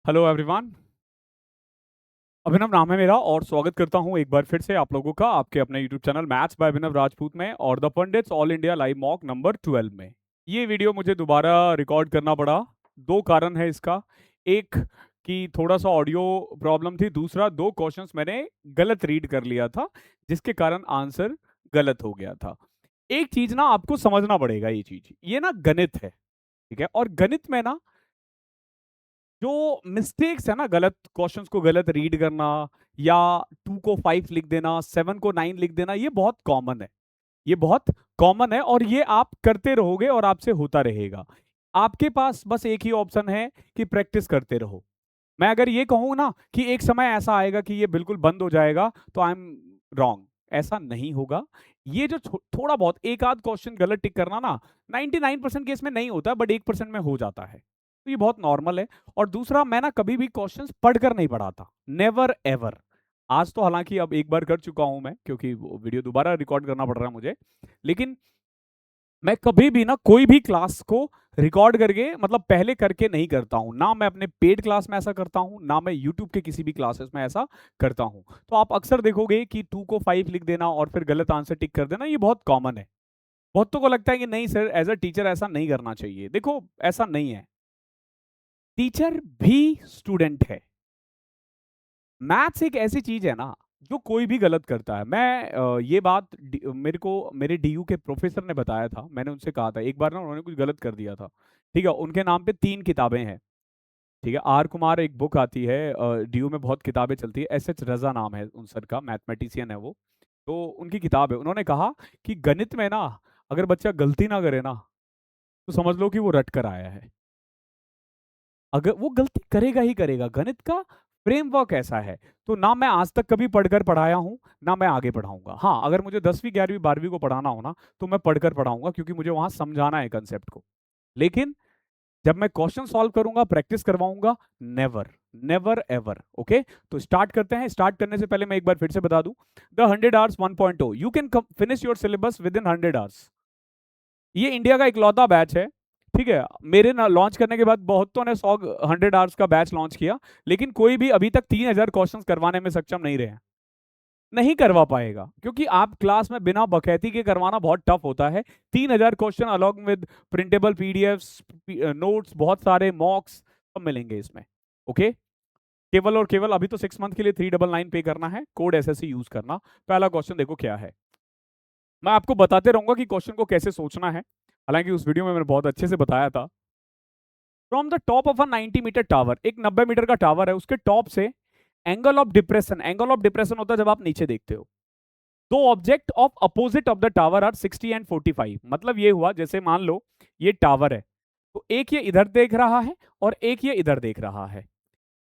Hello everyone. अभिनव नाम है मेरा और स्वागत करता हूं एक बार फिर से आप लोगों का आपके अपने यूट्यूब चैनल मैथ्स बाय अभिनव राजपूत में और the pandits all India live mock number 12 में। ये वीडियो मुझे दोबारा रिकॉर्ड करना पड़ा। दो कारण है इसका। एक कि थोड़ा सा ऑडियो प्रॉब्लम थी, दूसरा दो क्वेश्चंस मैंने गलत रीड कर लिया था जिसके कारण आंसर गलत हो गया था। एक चीज ना आपको समझना पड़ेगा, ये ना गणित है, ठीक है? और गणित में ना जो मिस्टेक्स है ना, गलत क्वेश्चंस को गलत रीड करना या 2 को 5 लिख देना, 7 को 9 लिख देना, ये बहुत कॉमन है। ये बहुत कॉमन है और ये आप करते रहोगे और आपसे होता रहेगा। आपके पास बस एक ही ऑप्शन है कि प्रैक्टिस करते रहो। मैं अगर ये कहूँ ना कि एक समय ऐसा आएगा कि ये बिल्कुल बंद हो जाएगा, तो आई एम रॉन्ग। ऐसा नहीं होगा। ये जो थोड़ा बहुत एक आध क्वेश्चन गलत टिक करना ना 99% केस में नहीं होता, बट 1% में हो जाता है, तो ये बहुत नॉर्मल है। और दूसरा, मैं ना कभी भी क्वेश्चंस पढ़कर नहीं पढ़ाता, नेवर एवर। आज तो हालांकि अब एक बार कर चुका हूं मैं, क्योंकि वो वीडियो दोबारा रिकॉर्ड करना पड़ रहा है मुझे। लेकिन मैं कभी भी ना कोई भी क्लास को रिकॉर्ड करके मतलब पहले करके नहीं करता हूं। ना मैं अपने पेड क्लास में ऐसा करता हूं, ना मैं यूट्यूब के किसी भी क्लासेस में ऐसा करता हूं। तो आप अक्सर देखोगे कि 2 को 5 लिख देना और फिर गलत आंसर टिक कर देना, ये बहुत कॉमन है। बहुतों को लगता है कि नहीं सर, एज अ टीचर ऐसा नहीं करना चाहिए। देखो, ऐसा नहीं है। टीचर भी स्टूडेंट है। मैथ्स एक ऐसी चीज है ना जो कोई भी गलत करता है। मैं ये बात मेरे को मेरे डीयू के प्रोफेसर ने बताया था। मैंने उनसे कहा था एक बार ना, उन्होंने कुछ गलत कर दिया था, ठीक है? उनके नाम पे 3 किताबें हैं, ठीक है? आर कुमार एक बुक आती है, डीयू में बहुत किताबें चलती है। एस एच रजा नाम है उन सर का, मैथमेटिशियन है वो। तो उनकी किताब है। उन्होंने कहा कि गणित में ना अगर बच्चा गलती ना करे ना, तो समझ लो कि वो रट कर आया है। अगर वो गलती करेगा ही करेगा, गणित का फ्रेमवर्क ऐसा है। तो ना मैं आज तक कभी पढ़कर पढ़ाया हूं, ना मैं आगे पढ़ाऊंगा। हाँ, अगर मुझे 10वीं 11वीं 12वीं को पढ़ाना हो ना, तो मैं पढ़कर पढ़ाऊंगा, क्योंकि मुझे वहां समझाना है कंसेप्ट को। लेकिन जब मैं क्वेश्चन सॉल्व करूंगा, प्रैक्टिस करवाऊंगा, नेवर, नेवर एवर। ओके, तो स्टार्ट करते हैं। स्टार्ट करने से पहले मैं एक बार फिर से बता दूं, the 100 hours 1.0 you can finish your syllabus with in 100 hours. ये इंडिया का इकलौता बैच है, ठीक है? मेरे ना लॉन्च करने के बाद बहुतों ने 100 आवर्स का बैच लॉन्च किया, लेकिन कोई भी अभी तक 3000 क्वेश्चन करवाने में सक्षम नहीं रहे। नहीं करवा पाएगा, क्योंकि आप क्लास में बिना बकैती के करवाना बहुत टफ होता है। 3000 question along with printable PDFs, notes, बहुत सारे मॉक्स सब मिलेंगे इसमें। ओके, केवल और केवल अभी तो 6 मंथ के लिए 399 पे करना है, कोड एसएससी यूज करना। पहला क्वेश्चन देखो क्या है। मैं आपको बताते रहूंगा कि क्वेश्चन को कैसे सोचना है, हालांकि उस वीडियो में मैंने बहुत अच्छे से बताया था। From the top of a 90 metre tower, एक 90 मीटर का टावर है, उसके टॉप से angle of depression, angle of depression होता है जब आप नीचे देखते हो। दो object of opposite of the tower are 60 and 45। मतलब ये हुआ, जैसे मान लो ये टावर है, तो एक ये इधर देख रहा है और एक ये इधर देख रहा है।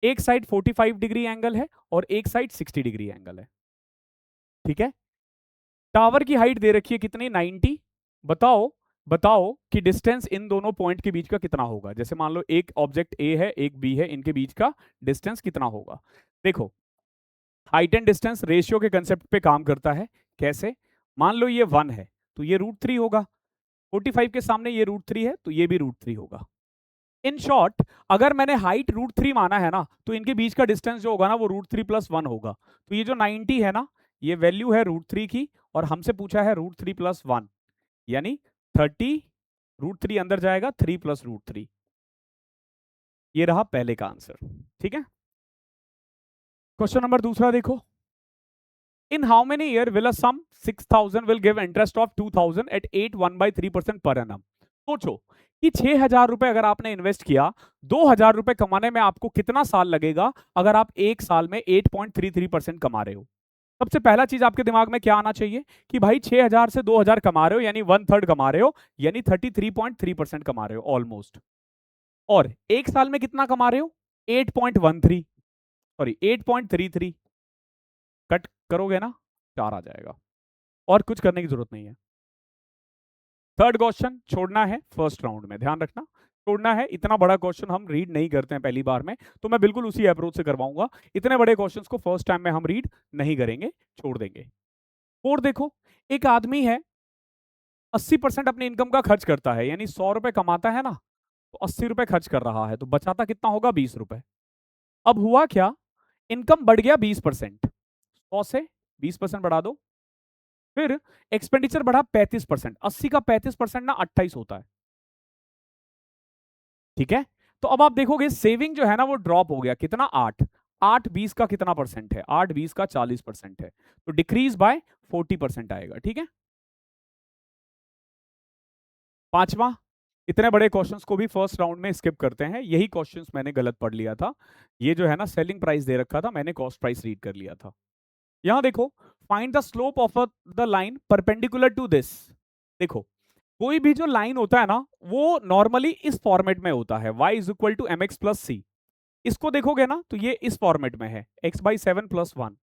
एक साइड 45 डिग्री एंगल है और एक साइड 60 डिग्री एंगल है, ठीक है? टावर की हाइट दे रखी है कितनी, 90। बताओ, बताओ कि डिस्टेंस इन दोनों पॉइंट के बीच का कितना होगा। जैसे मान लो एक ऑब्जेक्ट ए है, एक बी है, इनके बीच का डिस्टेंस कितना होगा? देखो, हाइट एंड डिस्टेंस रेशियो के कंसेप्ट पे काम करता है। कैसे? मान लो ये 1 है, तो ये √3 होगा। 45 के सामने ये √3 है, तो ये भी √3 होगा। इन शॉर्ट, अगर मैंने हाइट √3 माना है ना, तो इनके बीच का डिस्टेंस जो होगा ना, वो √3 + 1 होगा। तो ये जो 90 है ना, ये वैल्यू है √3 की, और हमसे पूछा है √3 + 1, यानी 30। √3 अंदर जाएगा, 3 + √3। ये रहा पहले का आंसर, ठीक है? क्वेश्चन नंबर दूसरा देखो। In how many year will a sum 6000 will give interest of 2000 at 8.13% per annum? सोचो कि 6000 रुपए अगर आपने इन्वेस्ट किया, 2000 रुपए कमाने में आपको कितना साल लगेगा अगर आप एक साल में 8.33% कमा रहे हो? सबसे पहला चीज आपके दिमाग में क्या आना चाहिए कि भाई 6000 से 2000 कमा रहे हो, यानी 1/3 कमा रहे हो, यानी 33.3% कमा रहे हो ऑलमोस्ट। और एक साल में कितना कमा रहे हो? 8.13, सॉरी 8.33। कट करोगे ना, 4 आ जाएगा, और कुछ करने की जरूरत नहीं है। थर्ड क्वेश्चन छोड़ना है फर्स्ट राउंड में, ध्यान रखना, छोड़ना है। इतना बड़ा क्वेश्चन हम रीड नहीं करते हैं पहली बार में, तो मैं बिल्कुल उसी अप्रोच से करवाऊंगा। इतने बड़े क्वेश्चंस को फर्स्ट टाइम में हम रीड नहीं करेंगे, छोड़ देंगे। और देखो, एक आदमी है, 80% अपनी इनकम का खर्च करता है, यानी 100 रुपए कमाता है ना, तो 80 रुपए खर्च कर रहा है, तो बचाता कितना होगा? 20 रुपए। अब हुआ क्या, इनकम बढ़ गया 20%, 100 से 20% बढ़ा दो, फिर एक्सपेंडिचर बढ़ा 35%, 80 का 35% ना 28 होता है, ठीक है। तो अब आप देखोगे सेविंग जो है ना वो ड्रॉप हो गया, कितना, 8, 8 20 का कितना परसेंट है, 8 20 का 40% है, तो डिक्रीज बाय 40% आएगा, ठीक है। पांचवा, इतने बड़े क्वेश्चंस को भी फर्स्ट राउंड में स्किप करते हैं, यही क्वेश्चंस मैंने गलत पढ़ लिया था, ये जो है ना सेलिंग प्राइस दे रखा था, मैंने कॉस्ट प्राइस रीड कर लिया था। यहां देखो, find the slope of the line perpendicular to this. देखो, कोई भी जो लाइन होता है ना वो नॉर्मली इस फॉर्मेट में होता है, y is equal to M X plus C. इसको देखोगे ना तो ये इस फॉर्मेट में है, x/7+1,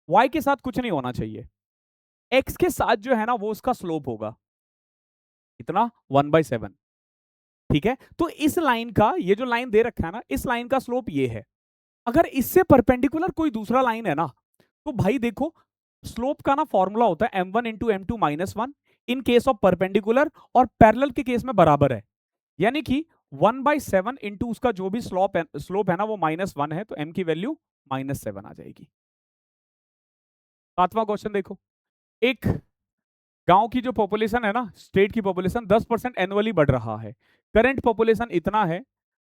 y के साथ कुछ नहीं होना चाहिए, x के साथ जो है ना वो उसका स्लोप होगा, इतना 1/7, ठीक है। तो इस लाइन का, ये जो लाइन दे रखा है ना, इस लाइन का स्लोप ये है। अगर इससे परपेंडिकुलर कोई दूसरा लाइन है ना, तो भाई देखो, स्लोप का ना फॉर्मूला होता है m1 into m2 - 1 in case of perpendicular, और पैरेलल के केस में बराबर है, यानी कि 1/7 इंटू उसका जो भी स्लोप है ना वो -1 है, तो m की वैल्यू -7 आ जाएगी। सातवां क्वेश्चन देखो, एक गांव की जो पॉपुलेशन है ना, स्टेट की पॉपुलेशन 10% एनुअली बढ़ रहा है, करंट पॉपुलेशन इतना है,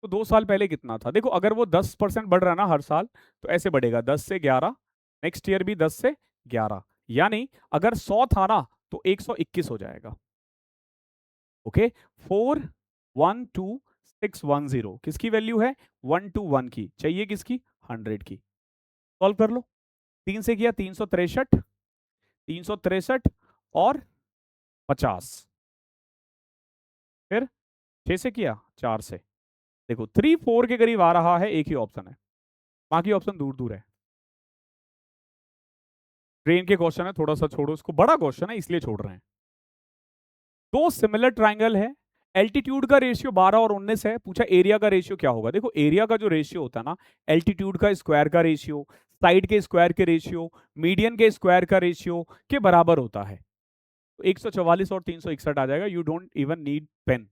तो 2 साल पहले कितना था, देखो अगर वो 10% बढ़ रहा है ना हर साल, तो ऐसे बढ़ेगा 10 से 11, नेक्स्ट ईयर भी 10 से 11, यानी अगर 100 था ना तो 121 हो जाएगा, ओके। 412610 किसकी वैल्यू है, 121 की, चाहिए किसकी, 100 की। सॉल्व कर लो, 3 से किया 363, 363 और 50, फिर 6 से किया 4 से, देखो 3 4 के करीब आ रहा है, एक ही ऑप्शन है, बाकी ऑप्शन दूर दूर है। ट्रेन के क्वेश्चन है, थोड़ा सा छोड़ो इसको, बड़ा क्वेश्चन है इसलिए छोड़ रहे हैं। दो सिमिलर ट्राइंगल है, एल्टीट्यूड का रेशियो 12 और 19 है, पूछा एरिया का रेशियो क्या होगा। देखो एरिया का जो रेशियो होता है ना, एल्टीट्यूड का स्क्वायर का रेशियो, साइड के स्क्वायर के रेशियो, मीडियन के स्क्वायर का रेशियो के बराबर होता है, तो 144 और 361 आ जाएगा, you don't even need pen.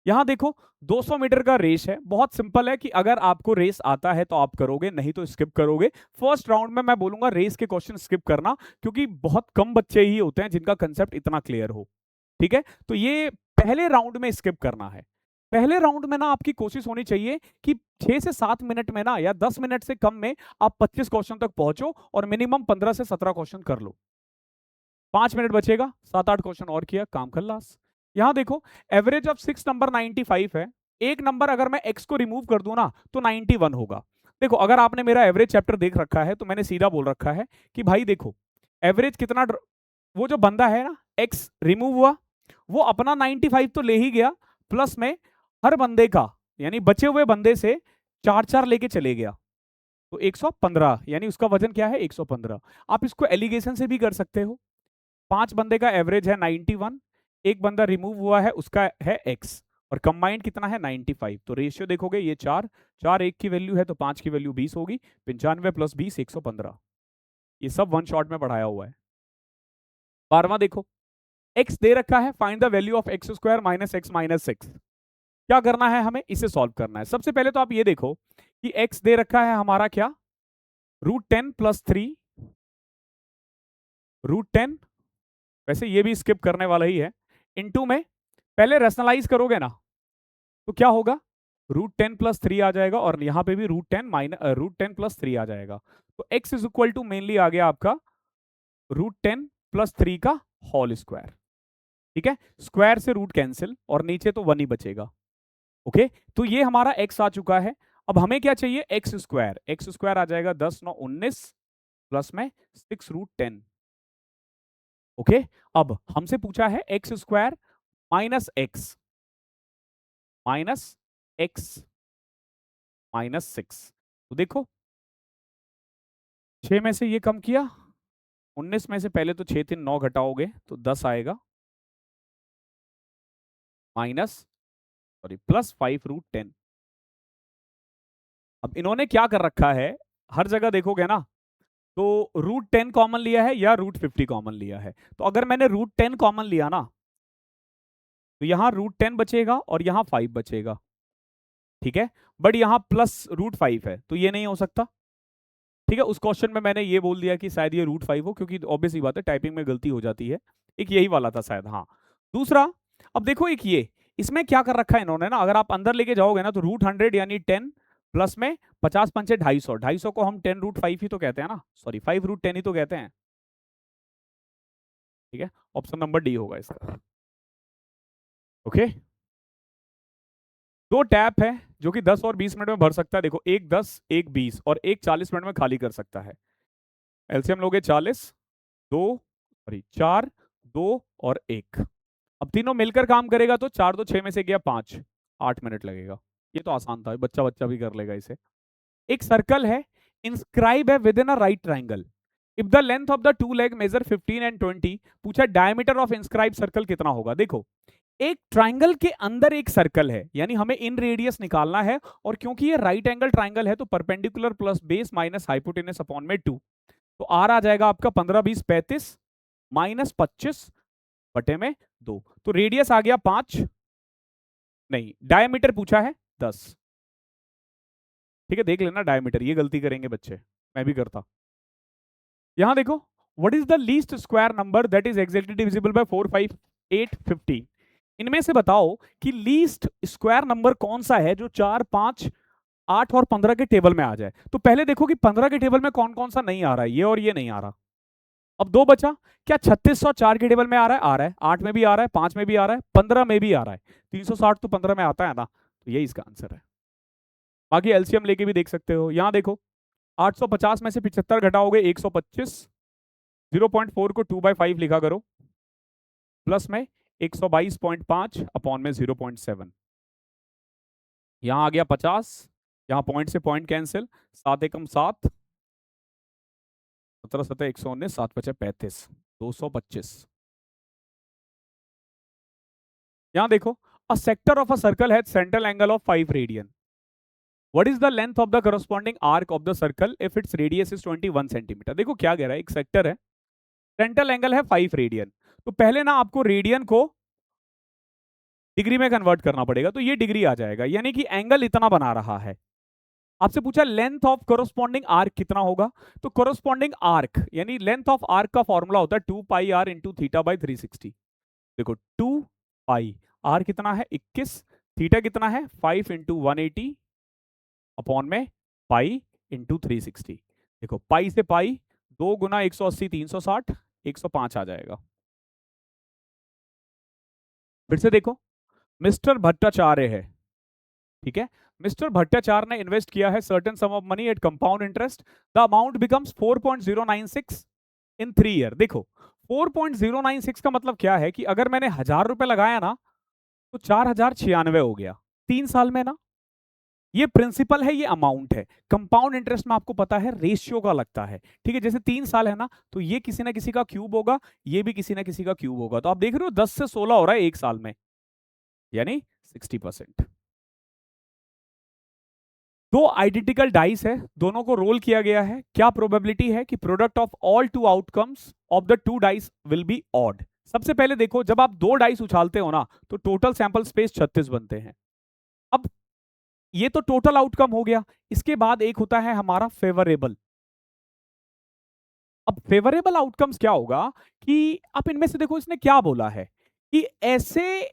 यहां देखो 200 मीटर का रेस है, बहुत सिंपल है कि अगर आपको रेस आता है तो आप करोगे, नहीं तो स्किप करोगे। फर्स्ट राउंड में मैं बोलूंगा रेस के क्वेश्चन स्किप करना, क्योंकि बहुत कम बच्चे ही होते हैं जिनका कंसेप्ट इतना क्लियर हो, ठीक है। तो ये पहले राउंड में स्किप करना है। पहले राउंड में ना आपकी कोशिश होनी चाहिए कि 6 से 7 मिनट में ना, या 10 मिनट से कम में आप 25 क्वेश्चन तक पहुंचो, और मिनिमम 15 से 17 क्वेश्चन कर लो। 5 मिनट बचेगा, 7 8 क्वेश्चन और किया, काम खल्लास। यहां देखो, एवरेज ऑफ 6 नंबर 95 है, एक नंबर अगर मैं x को रिमूव कर दूं ना तो 91 होगा। देखो अगर आपने मेरा एवरेज चैप्टर देख रखा है तो मैंने सीधा बोल रखा है कि भाई देखो, एवरेज कितना वो जो बंदा है ना, x रिमूव हुआ, वो अपना 95 तो ले ही गया, प्लस में हर बंदे का, यानी बचे हुए बंदे से 4 4 लेके चले गया, तो 115, यानी उसका वजन क्या है, 115। आप इसको एलिगेशन से भी कर सकते हो, 5 बंदे का एवरेज है 91, एक बंदा रिमूव हुआ है उसका है x, और कंबाइंड कितना है 95, तो रेशियो देखोगे ये 4 4 1 की वैल्यू है तो 5 की वैल्यू 20 होगी, 95 + 20 115। ये सब वन शॉट में पढ़ाया हुआ है। 12वां देखो, x दे रखा है, find the value of x² - x - 6। क्या करना है, हमें इसे सॉल्व करना है। सबसे पहले तो आप ये देखो कि x दे रखा है हमारा क्या, √10 + 3, √10, वैसे ये भी स्किप करने वाला ही है, इनटू में पहले रेशनलाइज करोगे ना तो क्या होगा, √10 + 3 आ जाएगा, और यहां पे भी √10 + 3 आ जाएगा, तो x is equal to mainly आ गया आपका √10 + 3 का होल स्क्वायर, ठीक है। स्क्वायर से रूट कैंसिल, और नीचे तो 1 ही बचेगा, ओके। तो ये हमारा x आ चुका है। अब हमें क्या चाहिए, x² आ जाएगा 10 9 19, प्लस में 6√10, ओके। अब हमसे पूछा है x² - x -x -6, तो देखो 6 में से ये कम किया, 19 में से पहले तो 6 3 9 घटाओगे तो 10 आएगा, +5√10। अब इन्होंने क्या कर रखा है, हर जगह देखोगे ना तो √10 कॉमन लिया है या √50 कॉमन लिया है, तो अगर मैंने √10 कॉमन लिया ना तो यहां √10 बचेगा और यहां 5 बचेगा, ठीक है, बट यहाँ +√5 है तो ये नहीं हो सकता। ठीक है, उस क्वेश्चन में मैंने ये बोल दिया कि शायद ये √5 हो, क्योंकि ऑब्वियस ही बात है टाइपिंग में गलती हो जाती है। एक यही वाला था शायद, हाँ। दूसरा, अब देखो एक ये, इसमें क्या कर रखा है इन्होंने ना, अगर आप अंदर लेके जाओगे ना तो √100 यानी 10 प्लस में 50 पंचे 250, 250 को हम 10√5 ही तो कहते हैं ना, सॉरी 5√10 ही तो कहते हैं। ठीक है, ऑप्शन नंबर डी होगा इसका। ओके, दो टैप है जो कि 10 और 20 मिनट में भर सकता है। देखो, एक 10, एक 20 और एक 40 मिनट में खाली कर सकता है। एलसीएम लोगे 40, 2 सॉरी 4, 2 और 1। अब तीनों मिलकर काम करेगा तो 4 तो 6 में से गया 5, 8 मिनट लगेगा। ये तो आसान था, बच्चा बच्चा भी कर लेगा इसे। एक सर्कल है, इंस्क्राइब है within a right triangle. If the length of the two leg measure 15 and 20, पूछा डायमीटर ऑफ इंस्क्राइब सर्कल कितना होगा। देखो, एक ट्राइंगल के अंदर एक सर्कल है, यानी हमें इन रेडियस निकालना है, और क्योंकि ये राइट एंगल ट्राइंगल है तो perpendicular plus base minus hypotenuse upon में 2, तो आर आ जाएगा आपका 15 20 35 माइनस 25 बटे में 2, तो रेडियस आ गया 5, नहीं डायमीटर पूछा है 10। ठीक है, देख लेना डायमीटर, ये गलती करेंगे बच्चे, मैं भी करता। यहां देखो, what is the least square number that is exactly divisible by 4 5 8 15। इनमें से बताओ कि लीस्ट स्क्वायर नंबर कौन सा है जो 4 5 8 और 15 के टेबल में आ जाए। तो पहले देखो कि 15 के टेबल में कौन कौन सा नहीं आ रहा है, ये और ये नहीं आ रहा। अब दो बचा, क्या 3604 के टेबल में आ रहा है? आ रहा है। 8 में भी आ रहा है, 5 में भी आ रहा है, 15 में भी आ रहा है। 360 तो 15 में आता है ना, तो यही इसका आंसर है। बाकी एलसीएम लेके भी देख सकते हो। यहां देखो, 850 में से 75 घटाओगे 125, 0.4 को 2/5 लिखा करो, प्लस में 122.5 अपॉन में 0.7, यहां आ गया 50, यहां पॉइंट से पॉइंट कैंसिल, 7 एकम 7, 17 17 119, 7 5 35, 225। यहां देखो, a sector of a circle has central angle of 5 radian. What is the length of the corresponding arc of the circle if its radius is 21 centimetre. देखो क्या कह रहा है, एक सेक्टर है, सेंट्रल एंगल है 5 रेडियन, तो पहले ना आपको रेडियन को डिग्री में कन्वर्ट करना पड़ेगा, तो ये डिग्री आ जाएगा, यानी कि एंगल इतना बना रहा है। आपसे पूछा लेंथ ऑफ कोरोस्पॉन्डिंग आर्क कितना होगा, तो कोरोस्पॉन्डिंग आर्क यानी लेंथ ऑफ आर्क का फॉर्मूला होता है 2πr इंटू थीटा बाई 360। देखो 2π, आर कितना है 21, थीटा कितना है 5 इंटू 180 अपॉन में पाई इंटू 360। देखो पाई से पाई 2 गुना 180 360, 105 आ जाएगा। फिर से देखो, मिस्टर भट्टाचार्य है, ठीक है, मिस्टर भट्टाचार्य ने इन्वेस्ट किया है certain some of money at compound interest, the amount becomes 4.096 in 3 year. देखो 4.096 का मतलब क्या है कि अगर मैंने 1000 रुपए लगाया ना तो 4096 हो गया 3 साल में ना। ये प्रिंसिपल है, ये अमाउंट है। कंपाउंड इंटरेस्ट में आपको पता है रेशियो का लगता है, ठीक है, जैसे 3 साल है ना, तो ये किसी ना किसी का क्यूब होगा, ये भी किसी ना किसी का क्यूब होगा, तो आप देख रहे हो 10 से 16 हो रहा है 1 साल में, यानी 60%। दो आइडेंटिकल डाइस है, दोनों को रोल किया गया है, क्या प्रोबेबिलिटी है कि product of all two outcomes of the two dice will be odd. सबसे पहले देखो, जब आप दो डाइस उछालते हो ना तो टोटल सैंपल स्पेस 36 बनते हैं। अब ये तो टोटल आउटकम हो गया, इसके बाद एक होता है हमारा फेवरेबल। अब फेवरेबल आउटकम्स क्या होगा कि आप इनमें से देखो इसने क्या बोला है कि ऐसे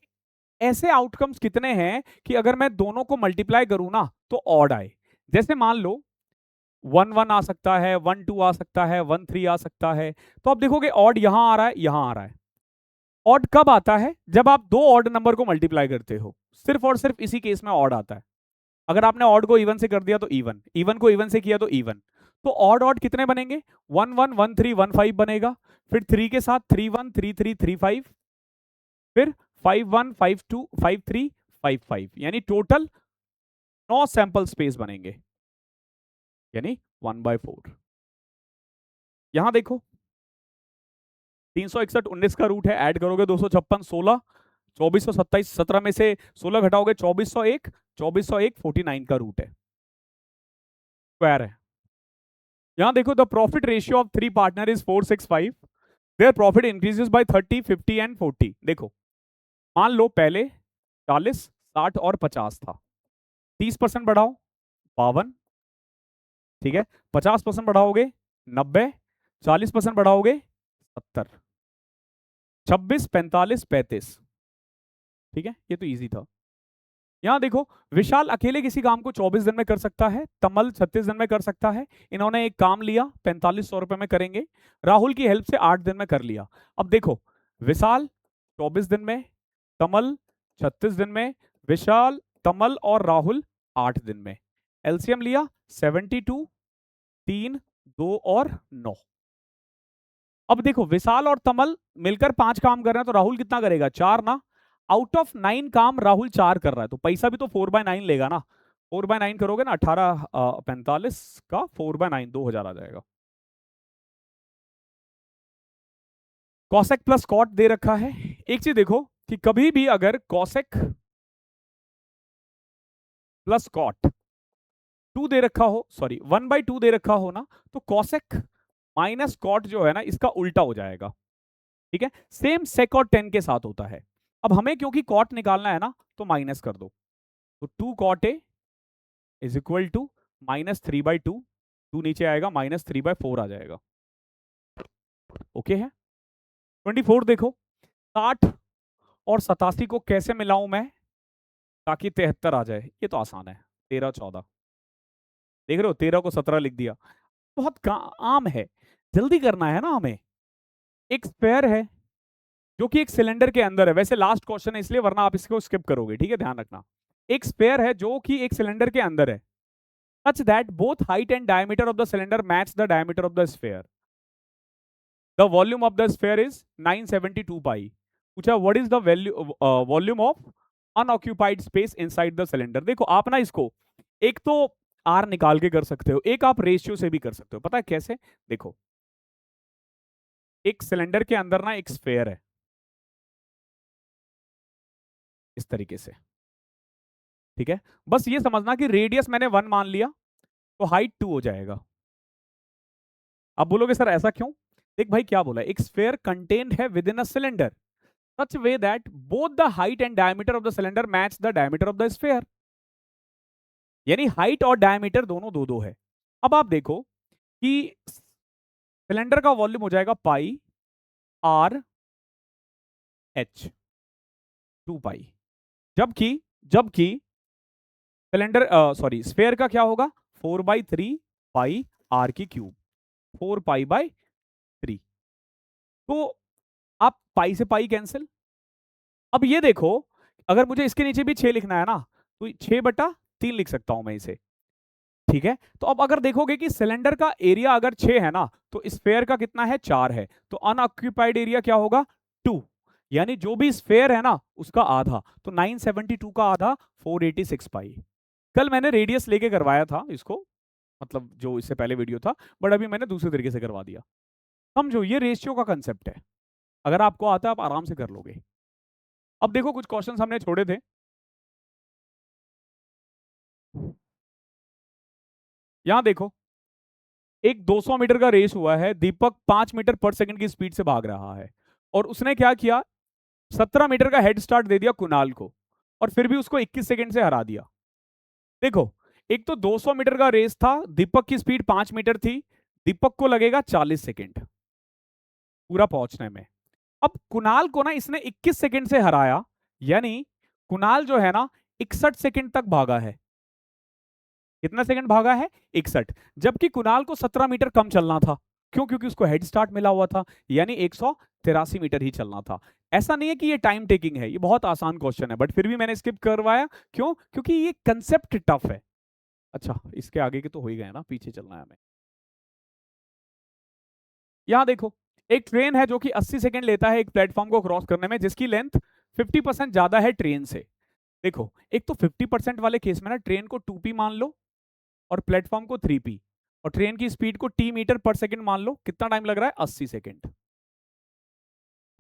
ऐसे आउटकम्स कितने हैं कि अगर मैं दोनों को मल्टीप्लाई करूं ना तो ऑड आए। जैसे मान लो 1 1 आ सकता है, 1 2 आ सकता है, 1 3 आ सकता है, तो आप देखोगे ऑड यहां आ रहा है, यहां आ रहा है। ऑड कब आता है? जब आप दो ऑड नंबर को मल्टीप्लाई करते हो, सिर्फ और सिर्फ इसी केस में ऑड आता है। अगर आपने ऑड को इवन से कर दिया तो इवन, इवन को इवन से किया तो इवन, तो ऑड ऑड कितने बनेंगे? 1 1 1 3 1 5 बनेगा, फिर 3 के साथ 3 1 3 3 3 5, फिर 5 1 5 2 5 3 5 5, यानी टोटल 9 सैंपल स्पेस बनेंगे, यानी 1/4। यहां देखो 361 19 का रूट है, ऐड करोगे 256 16, 2427 17 में से 16 घटाओगे 2401, 2401 49 का रूट है, स्क्वायर है। यहां देखो the profit ratio of 3 partner is 465, their profit increases by 30 50 and 40। देखो मान लो पहले 40 60 और 50 था, 30% बढ़ाओ 52, ठीक है। 50% बढ़ाओगे 90, 40% बढ़ाओगे 70, 26, 45, 35, ठीक है। ये तो इजी था। यहां देखो, विशाल अकेले किसी काम को 24 दिन में कर सकता है, तमल 36 दिन में कर सकता है। इन्होंने एक काम लिया 4500 रुपए में करेंगे, राहुल की हेल्प से 8 दिन में कर लिया। अब देखो, विशाल 24 दिन में, तमल 36 दिन में, विशाल, तमल और राहुल 8 दिन में। एलसीएम लिया 72, 3, 2 और 9। अब देखो, विशाल और तमल मिलकर 5 काम कर रहे हैं, तो राहुल कितना करेगा? 4 ना। आउट ऑफ 9 काम राहुल 4 कर रहा है, तो पैसा भी तो 4/9 लेगा ना। 4/9 करोगे ना, 18 45 का 4/9 2000 आ जाएगा। कॉसेक प्लस कॉट दे रखा है। एक चीज देखो कि कभी भी अगर कॉसेक प्लस कॉट 2 दे रखा हो, सॉरी 1/2 दे रखा हो ना, तो कॉसेक माइनस कॉट जो है ना, इसका उल्टा हो जाएगा, ठीक है। सेम सेक और टेन के साथ होता है। अब हमें क्योंकि कॉट निकालना है ना, तो माइनस कर दो, तो 2 cot A is equal to -3/2, 2 नीचे आएगा -3/4 आ जाएगा। ओके है। 24 देखो, 60 और 87 को कैसे मिलाऊं मैं ताकि 73 आ जाए? ये तो आसान है, 13 14, देख रहे हो, 13 को 17 लिख दिया। बहुत आम है, जल्दी करना है ना हमें। एक स्पेयर है जो कि एक सिलेंडर के अंदर है, वैसे लास्ट क्वेश्चन है इसलिए, वरना आप इसको स्किप करोगे, ठीक है, ध्यान रखना। एक स्पेयर है जो कि एक सिलेंडर के अंदर है, such that both height and diameter of the cylinder match the diameter of the sphere. The volume of the sphere is 972 pi. पूछा what is the value volume of unoccupied space inside the cylinder। देखो आप ना इसको एक तो R निकाल के कर सकते हो, एक आप रेशियो से भी कर सकते हो। पता है कैसे? देखो, एक सिलेंडर के अंदर ना एक स्फेयर है इस तरीके से, ठीक है। बस ये समझना कि रेडियस मैंने 1 मान लिया, तो हाइट 2 हो जाएगा। अब बोलोगे सर ऐसा क्यों? देख भाई क्या बोला, एक स्फेयर कंटेन्ड है within a cylinder such way that both the height and diameter of the cylinder match the diameter of the sphere। यानी हाइट और डायमीटर दोनों दो दो है। अब आप देखो कि सिलेंडर का वॉल्यूम हो जाएगा पाई आर एच 2 पाई, जबकि जबकि सिलेंडर सॉरी स्फेयर का क्या होगा? 4/3 पाई आर की क्यूब, 4 पाई/3। तो आप पाई से पाई कैंसिल। अब ये देखो, अगर मुझे इसके नीचे भी 6 लिखना है ना, तो 6/3 लिख सकता हूं मैं इसे, ठीक है। तो अब अगर देखोगे कि सिलेंडर का एरिया अगर 6 है ना, तो स्फेयर का कितना है? 4 है, तो अनऑक्यूपाइड एरिया क्या होगा? 2, यानी जो भी स्फेयर है ना उसका आधा, तो 972 का आधा 486 पाई। कल मैंने रेडियस लेके करवाया था इसको, मतलब जो इससे पहले वीडियो था, बट अभी मैंने दूसरे तरीके से करवा दिया। समझो, ये रेशियो का कंसेप्ट है, अगर आपको आता है आप आराम से कर लोगे। अब देखो कुछ क्वेश्चंस हमने छोड़े थे, यहां देखो, एक 200 मीटर का रेस हुआ है, दीपक 5 मीटर पर सेकंड की स्पीड से भाग रहा है, और उसने क्या किया, 17 मीटर का हेड स्टार्ट दे दिया कुणाल को, और फिर भी उसको 21 सेकंड से हरा दिया। देखो, एक तो 200 मीटर का रेस था, दीपक की स्पीड 5 मीटर थी, दीपक को लगेगा 40 सेकंड पूरा पहुंचने में। अब कुणाल को ना इसने 21 सेकंड से हराया, यानी कुणाल जो है ना 61 सेकंड तक भागा है। कितना सेकंड भागा है? 61। जबकि कुणाल को 17 मीटर कम चलना था, क्यों? क्योंकि उसको हेड स्टार्ट मिला हुआ था, यानी 183 मीटर ही चलना था। ऐसा नहीं है कि ये टाइम टेकिंग है, ये बहुत आसान क्वेश्चन है, बट फिर भी मैंने स्किप करवाया। क्यों? क्योंकि ये कंसेप्ट टफ है। अच्छा, इसके आगे के तो हो ही गए ना, पीछे चलना है हमें। यहां देखो, एक ट्रेन है जो कि 80 सेकंड लेता है एक प्लेटफॉर्म को क्रॉस करने में, जिसकी लेंथ 50% ज्यादा है ट्रेन से। देखो, एक तो 50% वाले केस में ना ट्रेन को 2p मान लो और प्लेटफॉर्म को 3p, और ट्रेन की स्पीड को t मीटर पर सेकंड मान लो। कितना टाइम लग रहा है? 80 सेकंड।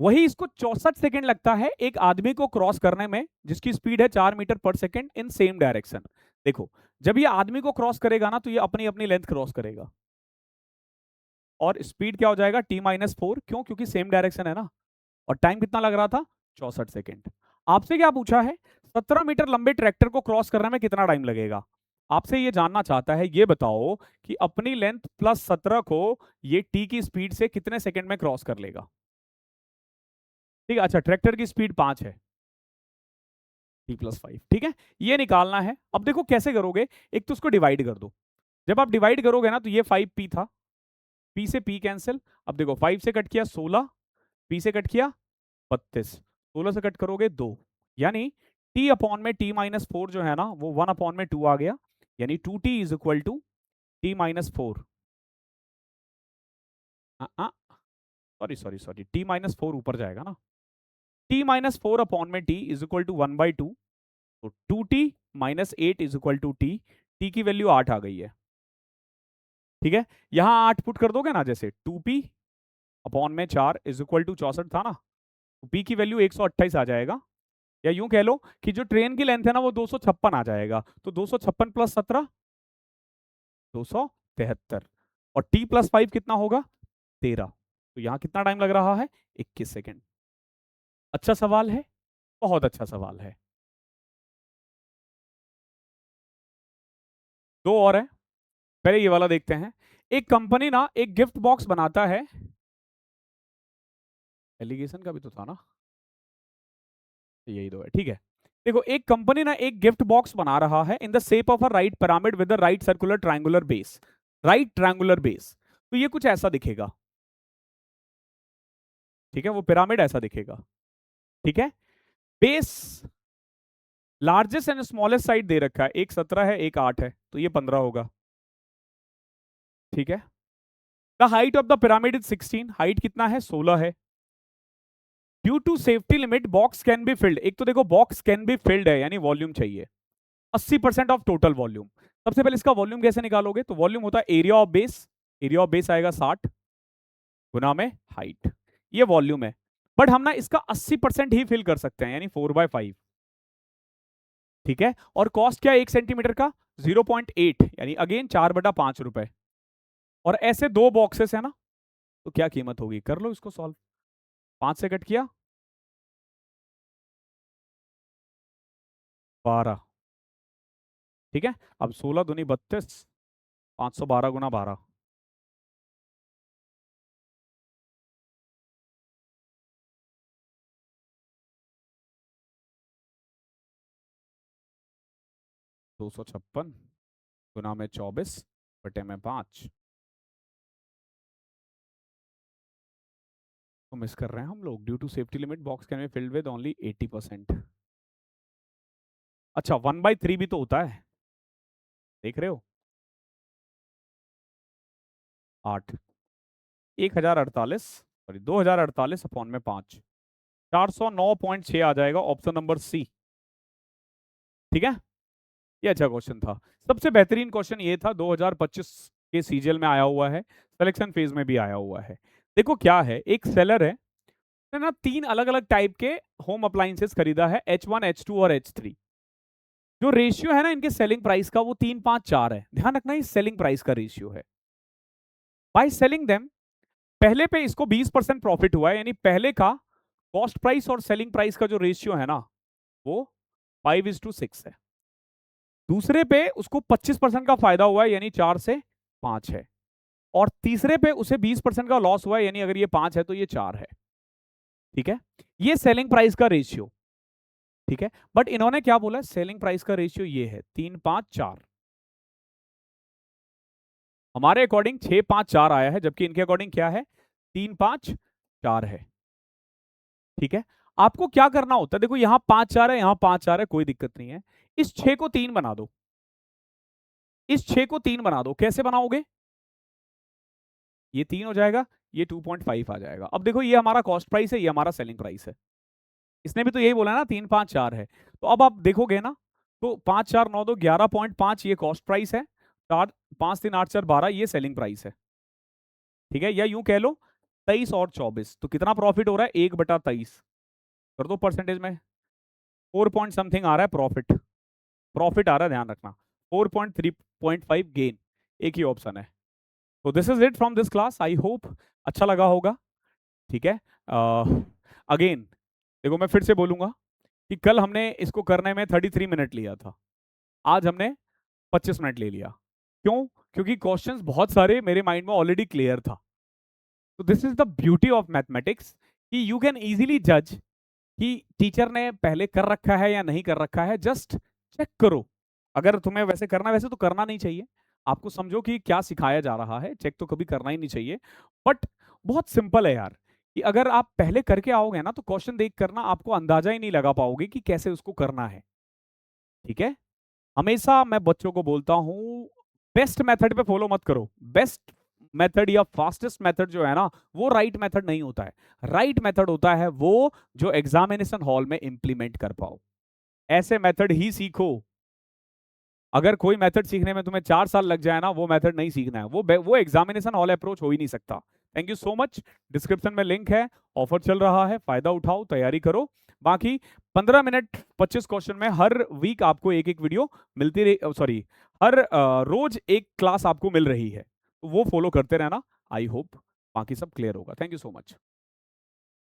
वही इसको 64 सेकंड लगता है एक आदमी को क्रॉस करने में, जिसकी स्पीड है 4 मीटर पर सेकंड इन सेम डायरेक्शन। देखो, जब ये आदमी को क्रॉस करेगा ना, तो ये अपनी अपनी लेंथ क्रॉस करेगा, और स्पीड क्या हो जाएगा? t-4। क्यों? क्योंकि सेम डायरेक्शन है ना। और टाइम कितना लग रहा था? 64 सेकंड। आपसे क्या पूछा है? 17 मीटर लंबे ट्रैक्टर को क्रॉस करने में कितना टाइम लगेगा? आपसे ये जानना चाहता है, ये बताओ कि अपनी लेंथ प्लस 17 को ये टी की स्पीड से कितने सेकंड में क्रॉस कर लेगा? ठीक है, अच्छा ट्रैक्टर की स्पीड 5 है, टी प्लस 5, ठीक है, ये निकालना है। अब देखो कैसे करोगे, एक तो उसको डिवाइड कर दो। जब आप डिवाइड करोगे ना तो ये 5p था, p से p कैंसिल। अब देखो 5 से कट किया 16, p से कट किया 32, 16 से कट करोगे 2, यानी t अपॉन में t माइनस 4 जो है ना वो 1 अपॉन में 2 आ गया, यानी 2t is equal to t minus 4। Sorry sorry sorry, t minus 4 ऊपर जाएगा ना, t माइनस 4 अपॉन में t इज इक्वल टू 1/2, तो 2t minus 8 is equal to t, t की वैल्यू 8 आ गई है। ठीक है, यहां 8 पुट कर दोगे ना, जैसे 2p अपॉन में 4 इज इक्वल टू 64 था ना, तो p की वैल्यू 128 आ जाएगा। या यूं कह लो कि जो ट्रेन की लेंथ है ना वो 256 आ जाएगा, तो 256 प्लस 17 273, और t प्लस 5 कितना होगा 13, तो यहां कितना टाइम लग रहा है 21 सेकेंड। अच्छा सवाल है, बहुत अच्छा सवाल है। दो और है, पहले ये वाला देखते हैं। एक कंपनी ना एक गिफ्ट बॉक्स बनाता है, एलिगेशन का भी तो था ना, यही दो है, ठीक है। देखो एक कंपनी ना एक गिफ्ट बॉक्स बना रहा है in the shape of a right pyramid with the right circular triangular base, right triangular base, तो ये कुछ ऐसा दिखेगा। ठीक है, वो पिरामिड ऐसा दिखेगा। ठीक है, base largest and smallest side दे रखा है, एक 17 है एक 8 है, तो ये 15 होगा। ठीक है, the height of the pyramid is 16, height कितना है 16 है। Due to safety limit box can be filled, एक तो देखो बॉक्स कैन बी फिल्ड है यानी वॉल्यूम चाहिए 80% ऑफ टोटल वॉल्यूम। सबसे पहले इसका वॉल्यूम कैसे निकालोगे, तो वॉल्यूम होता है area of base, area of base आएगा 60 गुना में हाइट, ये वॉल्यूम है। बट हम ना इसका 80% ही फिल कर सकते हैं, यानी 4/5। ठीक है, और कॉस्ट क्या है 1 सेंटीमीटर का 0.8, यानी अगेन 4/5 रुपए। और ऐसे दो बॉक्सेस है ना, तो क्या कीमत होगी, कर लो इसको सॉल्व। 5 से कट किया 12, ठीक है। अब 16 दूनी 32, 512 गुना 12, 256 गुना में 24 बटे में 5, तो मिस कर रहे हैं हम लोग, due to safety limit box can be filled with only 80%। अच्छा 1/3 भी तो होता है, देख रहे हो, 8, 1048 सॉरी 2048 अपॉन में 5, 409.6 आ जाएगा, ऑप्शन नंबर सी। ठीक है, ये अच्छा क्वेश्चन था, सबसे बेहतरीन क्वेश्चन ये था, 2025 के सीजीएल में आया हुआ है, सिलेक्शन फेज में भी आया हुआ है। देखो क्या है, एक सेलर है ना, 3 अलग अलग टाइप के होम अप्लायंसेस खरीदा है, H1 H2 और H3। जो रेशियो है ना इनके सेलिंग प्राइस का वो 3, 5, 4 है, ध्यान रखना ये सेलिंग प्राइस का रेशियो है। बाय सेलिंग देम, पहले पे इसको 20% प्रॉफिट हुआ है, यानी पहले का कॉस्ट प्राइस और सेलिंग प्राइस का जो रेशियो है ना वो 5:6 है। दूसरे पे उसको 25% का फायदा हुआ है, यानी 4 से 5 है। और तीसरे पे उसे 20% का लॉस हुआ है, यानी अगर ये 5 है तो ये 4 है। ठीक है, ये सेलिंग प्राइस का रेशियो। ठीक है, बट इन्होंने क्या बोला, सेलिंग प्राइस का रेशियो ये है 3, 5, 4, हमारे अकॉर्डिंग 6, 5, 4 आया है, जबकि इनके अकॉर्डिंग क्या है 3, 5, 4 है। ठीक है, आपको क्या करना होता है, देखो यहां 5, 4 है, यहां 5, 4 है, कोई दिक्कत नहीं है, इस 6 को 3 बना दो, इस 6 को 3 बना दो, कैसे बनाओगे, ये 3 हो जाएगा, ये 2.5 आ जाएगा। अब देखो ये हमारा कॉस्ट प्राइस है, ये हमारा सेलिंग प्राइस है, इसने भी तो यही बोला ना 3, 5, 4 है। तो अब आप देखोगे ना, तो 5, 4, 9, 2, 11.5 ये कॉस्ट प्राइस है, 5, 3, 8, 4, 12 ये सेलिंग प्राइस है। ठीक है, या यूं कह लो 23 और 24, तो कितना प्रॉफिट हो रहा है 1/23, कर दो परसेंटेज में, 4 पॉइंट समथिंग आ रहा है प्रॉफिट, प्रॉफिट आ रहा है, ध्यान रखना 4.3.5 गेन, एक ही ऑप्शन है। तो this is it from this class, I hope अच्छा लगा होगा। ठीक है, अगेन देखो मैं फिर से बोलूंगा, कि कल हमने इसको करने में 33 मिनट लिया था, आज हमने 25 मिनट ले लिया। क्यों? क्योंकि क्वेश्चंस बहुत सारे मेरे माइंड में ऑलरेडी क्लियर था। तो this is the beauty of mathematics कि यू कैन इजीली जज कि टीचर ने पहले कर रखा है या नहीं कर रखा है। जस्ट चेक करो, अगर तुम्हें वैसे करना, वैसे तो करना नहीं चाहिए, आपको समझो कि क्या सिखाया जा रहा है, चेक तो कभी करना ही नहीं चाहिए। बट बहुत सिंपल है यार, कि अगर आप पहले करके आओगे ना तो क्वेश्चन देख करना आपको अंदाजा ही नहीं लगा पाओगे कि कैसे उसको करना है। ठीक है, हमेशा मैं बच्चों को बोलता हूं, बेस्ट मेथड पे फॉलो मत करो। बेस्ट मेथड या फास्टेस्ट मेथड जो है ना, वो राइट मेथड नहीं होता है। राइट मेथड होता है वो जो एग्जामिनेशन हॉल में इंप्लीमेंट कर पाओ। ऐसे मेथड ही सीखो। अगर कोई मेथड सीखने में तुम्हें 4 साल लग जाए ना, वो मेथड नहीं सीखना है, वो एग्जामिनेशन हॉल अप्रोच हो ही नहीं सकता। Thank you so much. Description में लिंक है, ऑफर चल रहा है, फायदा उठाओ, तैयारी करो। बाकी 15 मिनट 25 क्वेश्चन में हर वीक आपको एक एक वीडियो मिलती रही, सॉरी हर रोज एक क्लास आपको मिल रही है, तो वो फॉलो करते रहना। आई होप बाकी सब क्लियर होगा। Thank you so much.